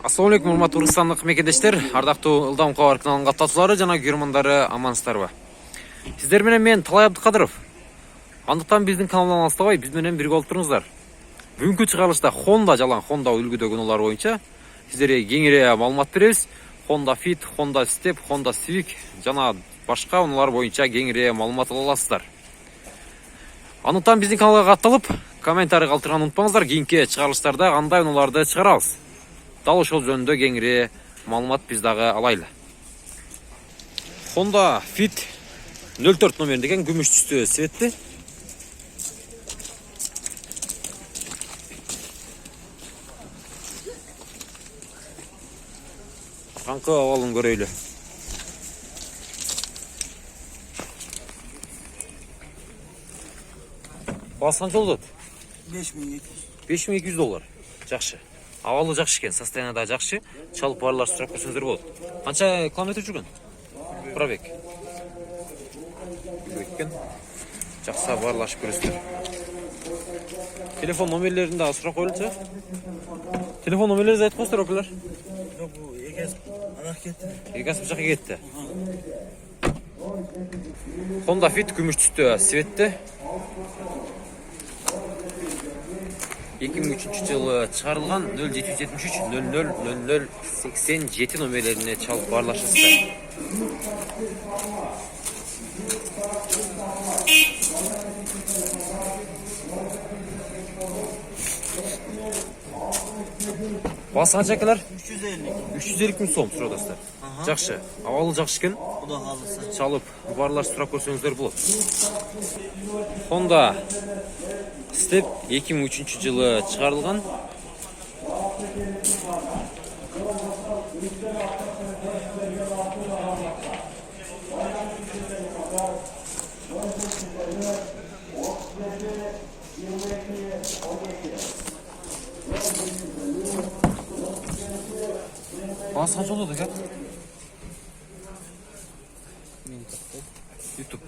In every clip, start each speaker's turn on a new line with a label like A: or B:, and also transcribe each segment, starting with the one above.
A: Assalamu alaikum, урматтуу Кыргызстандык мекендештер, ардактуу Ылдам кабар каналынын каттоочулары жана көрөрмандары, амансыздарбы? Сиздер менен мен Талай Абдыкадыров. Андыктан биздин каналдан алыстабай, биз менен бирге болуп туруңуздар. Бүгүнкү чыгарылышта Honda үлгүдөгү унаалар боюнча сиздерге кеңири маалымат беребиз. Honda Fit, Honda Step, Honda Civic жана башка унаалар боюнча кеңири маалымат ала аласыздар. Андыктан биздин каналга катталып, комментарий калтырганды унутпаңыздар. Кийинки чыгарылыштарда кандай унааларды чыгарабыз? Дал ошол жөнүндө кеңири маалымат биз дагы алайлы. Honda Fit 04 номеринде экен, күмүш түстүү цветти. Канкы абалын көрөйлү. Баасы канча болот? $5200. Жакшы. Абалы жакшы экен, состояние да жакшы. Чалып барлар сурап көрсөңүздөр болот. Канча километр жүргөн? Пробег. Экен. Жакса барлашып көрөсүздөр. Телефон номерлерин да сурап коелучу. Телефон номерлерин айтып коесуздар, окулар.
B: Жок, бу эгес анак кетти.
A: Эгес жака кетти. Honda Fit күмүш түстүү цветти. 2003 жылы чыгарылган 0773 00 0087 номерлерине чалып барлашасыздар. Баасы канча экелер? 350 миң сом сурадасыздар. Жакшы. Абалы жакшы экен.
B: Куда калса.
A: Чалып барлар сурап көрсөңүздөр болот. Honda Step 2003 жылы чыгарылган. Баасы канча болот экен? YouTube.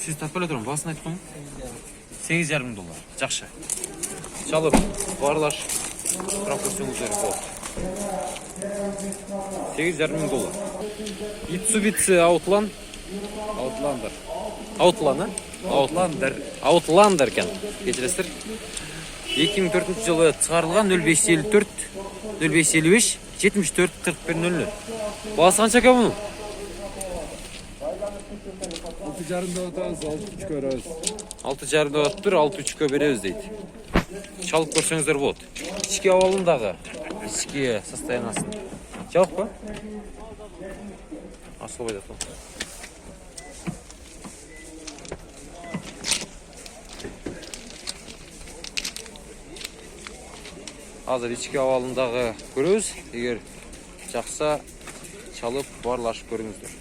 A: Siz tapıla durun. Basın aytıp koyun. $8,500. Жақшы. Çalıp bарлаш сурап көрсөңүздөр болот. $8,500. Mitsubishi Outlander экен. Кечиресиздер. 2004 жылы чыгарылган 0554 0555 74 4100. Баасы канча экен мунун?
C: 6,5 атабыз, 6,5 беребиз.
A: 6,5 атыптыр, 6,5 беребиз дейт. Чалып көрсөңүздөр болот. Ички абалын дагы, ички состояниясын. Жакпы? Асылбай жатам. Азыр ички абалын дагы көрөбүз. Эгер жакса чалып барлашып көрүңүздөр.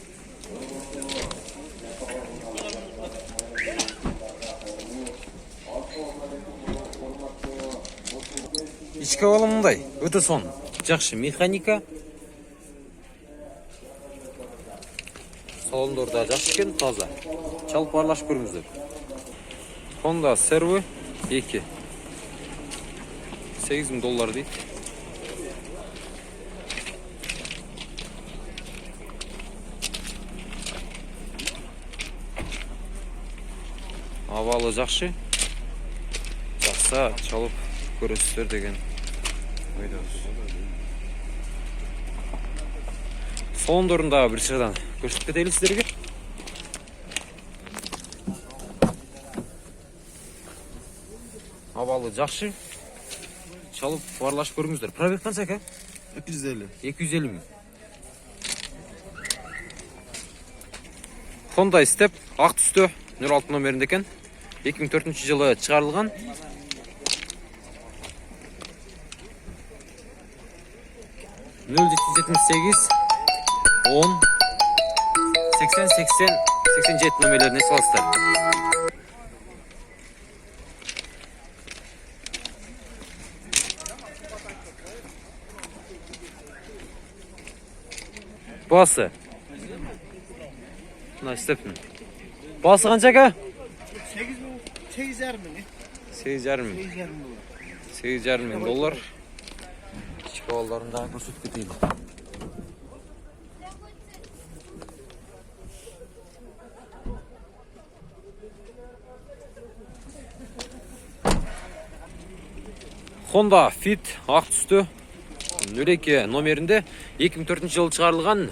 A: Ички абалы мындай, өтө сон. Жакшы механика. Салондорда жакшы экен, таза. Чалып барлашып көрүңүздөр. Honda Servo 2. $8,000 дейт. Абалы жакшы. Жакса чалып көрөсүздөр деген ойдобуз. Салондорунда бир чыгадан көрсөтүп кетели сиздерге. Абалы жакшы. Чалып барлашып көрүңүздөр. Пробег канча экен?
B: 250.
A: 250 миң. Honda Step ак түстө 06 номеринде экен. 2004 жылы чыгарылган. 0778 10 80 80 87 номерлерине саласыздар. Баасы. Мына Step'nin. Баасы канча экен?
B: 8,5 мың.
A: 8,5 мың. 8,5 доллар. Ішкі балаларын да көрсетіп кетейін. Honda Fit ақ түсті 02 номерінде 2004 жылы шығарылған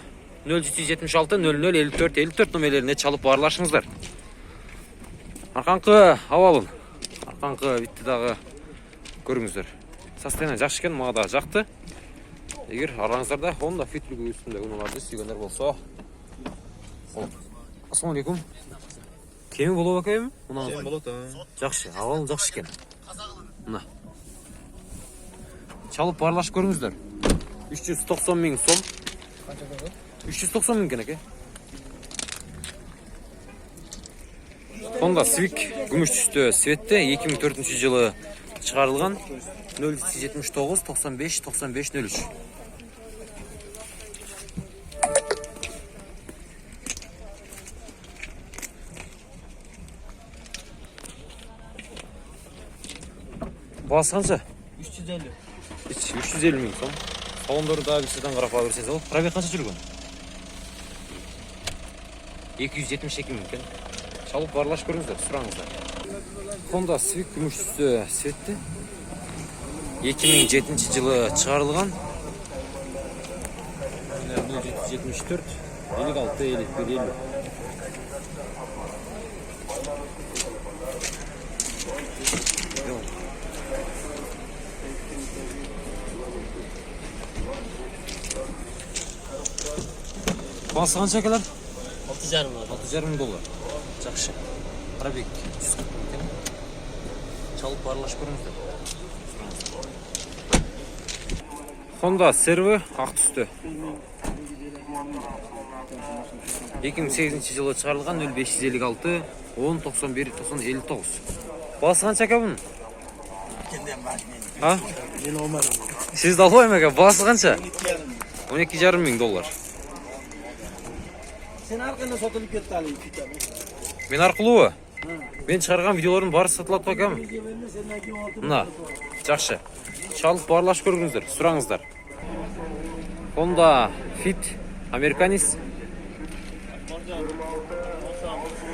A: 0776 00 54 54 номерлеріне чалып барлашыңыздар. Арқанқы авалын, арқанқы виттідағы көріңіздер. Состояние жақсы екен, маған да жақты. Егер араңыздарда Honda Fit үлгі үстінде ұналарды сүйгендер болса. Ассалаумалейкум. Кемі болу бақайым?
B: Сен болады.
A: Жақсы, авал жақсы екен. Мына. Чалып барлашып көріңіздер. 390 мың сом. 390 мың екен, әке. Honda Civic күміш түсті светті 2004 жылы шығарылған 079 95 95 03. Басы қанша?
B: 350.
A: 350 мың сом. Салондары да білседен қарап берсеңіз ол. Пробег қанша жүрген? 272 мың екен. Шалып барлаш көріңіздер, сұраңыздар. Honda Civic күміш түсті светті 2007 жылы шығарылған 0774 56 51 50. Басы қанша келер? 6,5 доллар. Жақсы. Пробег 140 мың екен. Чалып барлаш көріңіздер. Honda Servo ақ түсті. 2008 жылы шығарылған 0556 10 91 90 59. Басы қанша кәбін? А? Сіз де алуайым әке, басы қанша? 12,5 мың доллар.
B: Sen arkanda satılıp gitti Ali.
A: Мен арқылы мен шығарған видеолардың бары сатылады бакам. Мына, жақсы. Шалып барлаш көріңіздер, сұраңыздар. Honda Fit Americanis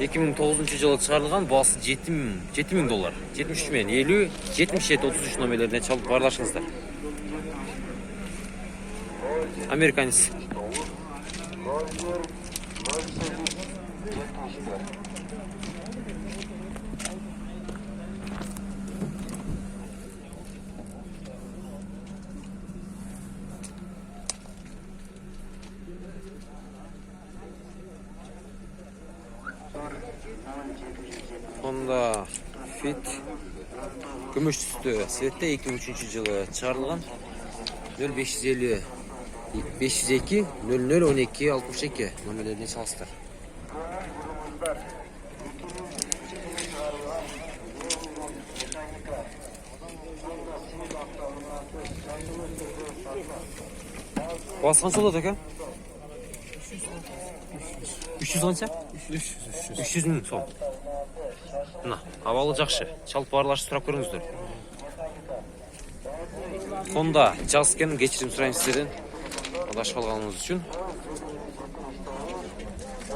A: 2009 жылы шығарылған, басы 7 мың доллар. 73 мен 50, 77, 33 номерлеріне чалып барлашыңыздар. Americanis. Honda Fit күміш түсті светті 2003 жылы шығарылған 0550 502 00 12 62 номерлеріне салыстыр. Басы қанша болады әке? 300 қанша? 300 мың сом. Мына, авалы жақсы. Чалып барлашы сұрап көріңіздер. Honda Jazz екен, кешірім сұрайын сіздерден. Адашып алғаныңыз үшін.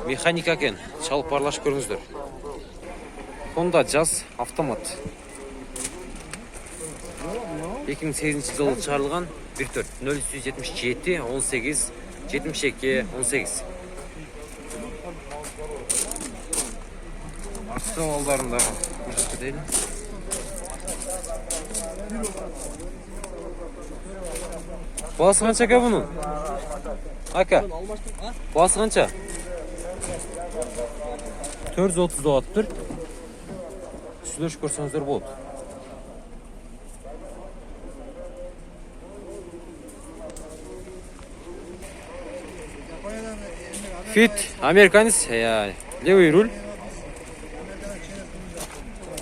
A: Механика екен, чалып барлашы көріңіздер. Honda Jazz автомат. 2008 жылы шығарылған 14 0377 18 72 18. Артқы алдарында көрсетейін. Басы қанша ка бұның? Ака, басы қанша? 430 доғат тұр. Үстілер көрсеңіздер болды. Fit Americanis, левый руль.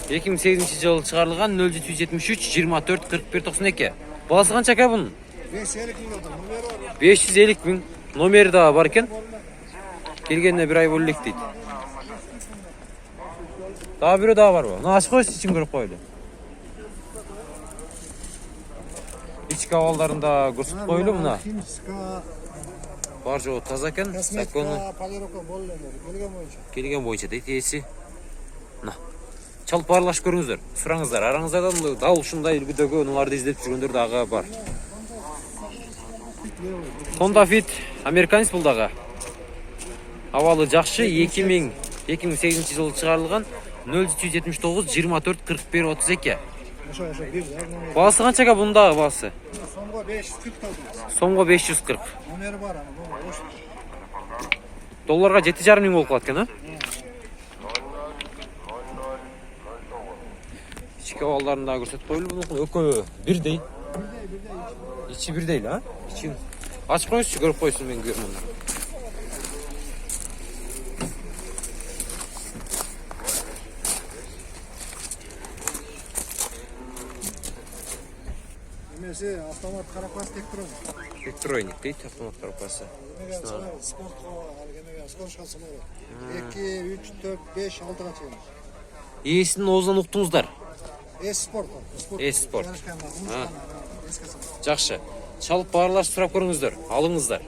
A: 2008 жылы шығарылған 0773 24 41 92. Баласы қанша ка бұның? 550 мың. Номері да бар екен. Келгеніне бір ай бөлек дейді. Daha biri daha var bu. Bunu açık koysun için görüp koydu. ички абалдарында көрсөтүп коелу мына.
D: Химска,
A: Бар жоо таза экен. Закону
D: косметика, полировка боллендер. Келген боюнча.
A: келген боюнча дейт ээси. Мына. Чалып барлашып көрүңүздөр. Сураңыздар. Араңыздардан дал ушундай үлгүдөгү унуларды издеп жүргөндөр дагы бар. Honda Fit американец бул дагы. Абалы жакшы 2008-жылы чыгарылган 0379 24 41 32.
D: Ошо бир да.
A: Баасы канчага bunun дагы баасы?
D: Сомго 540 алдым.
A: Сомго 540.
D: Номери бар аны. Бош.
A: Долларга 7,5 миң болуп калат экен, а? Ички абалдарын дагы көрсөтүп коелу, бунун экөө бирдей. Ичи бирдей, а? Ичи ачып коюңузчу, көрүп койсун мен көрмөмдүр.
D: Немесе автомат карапас тектирон.
A: Электроник дейт, автомат корпусу.
D: Спортко алгенеге скорушка сынагы. 2, 3, 4, 5, 6га чейин.
A: Ээсинин оозунан уктуңуздар.
D: Спорт.
A: Спорт. Жакшы. Чалып баарлашып сурап көрүңүздөр. Алыңыздар.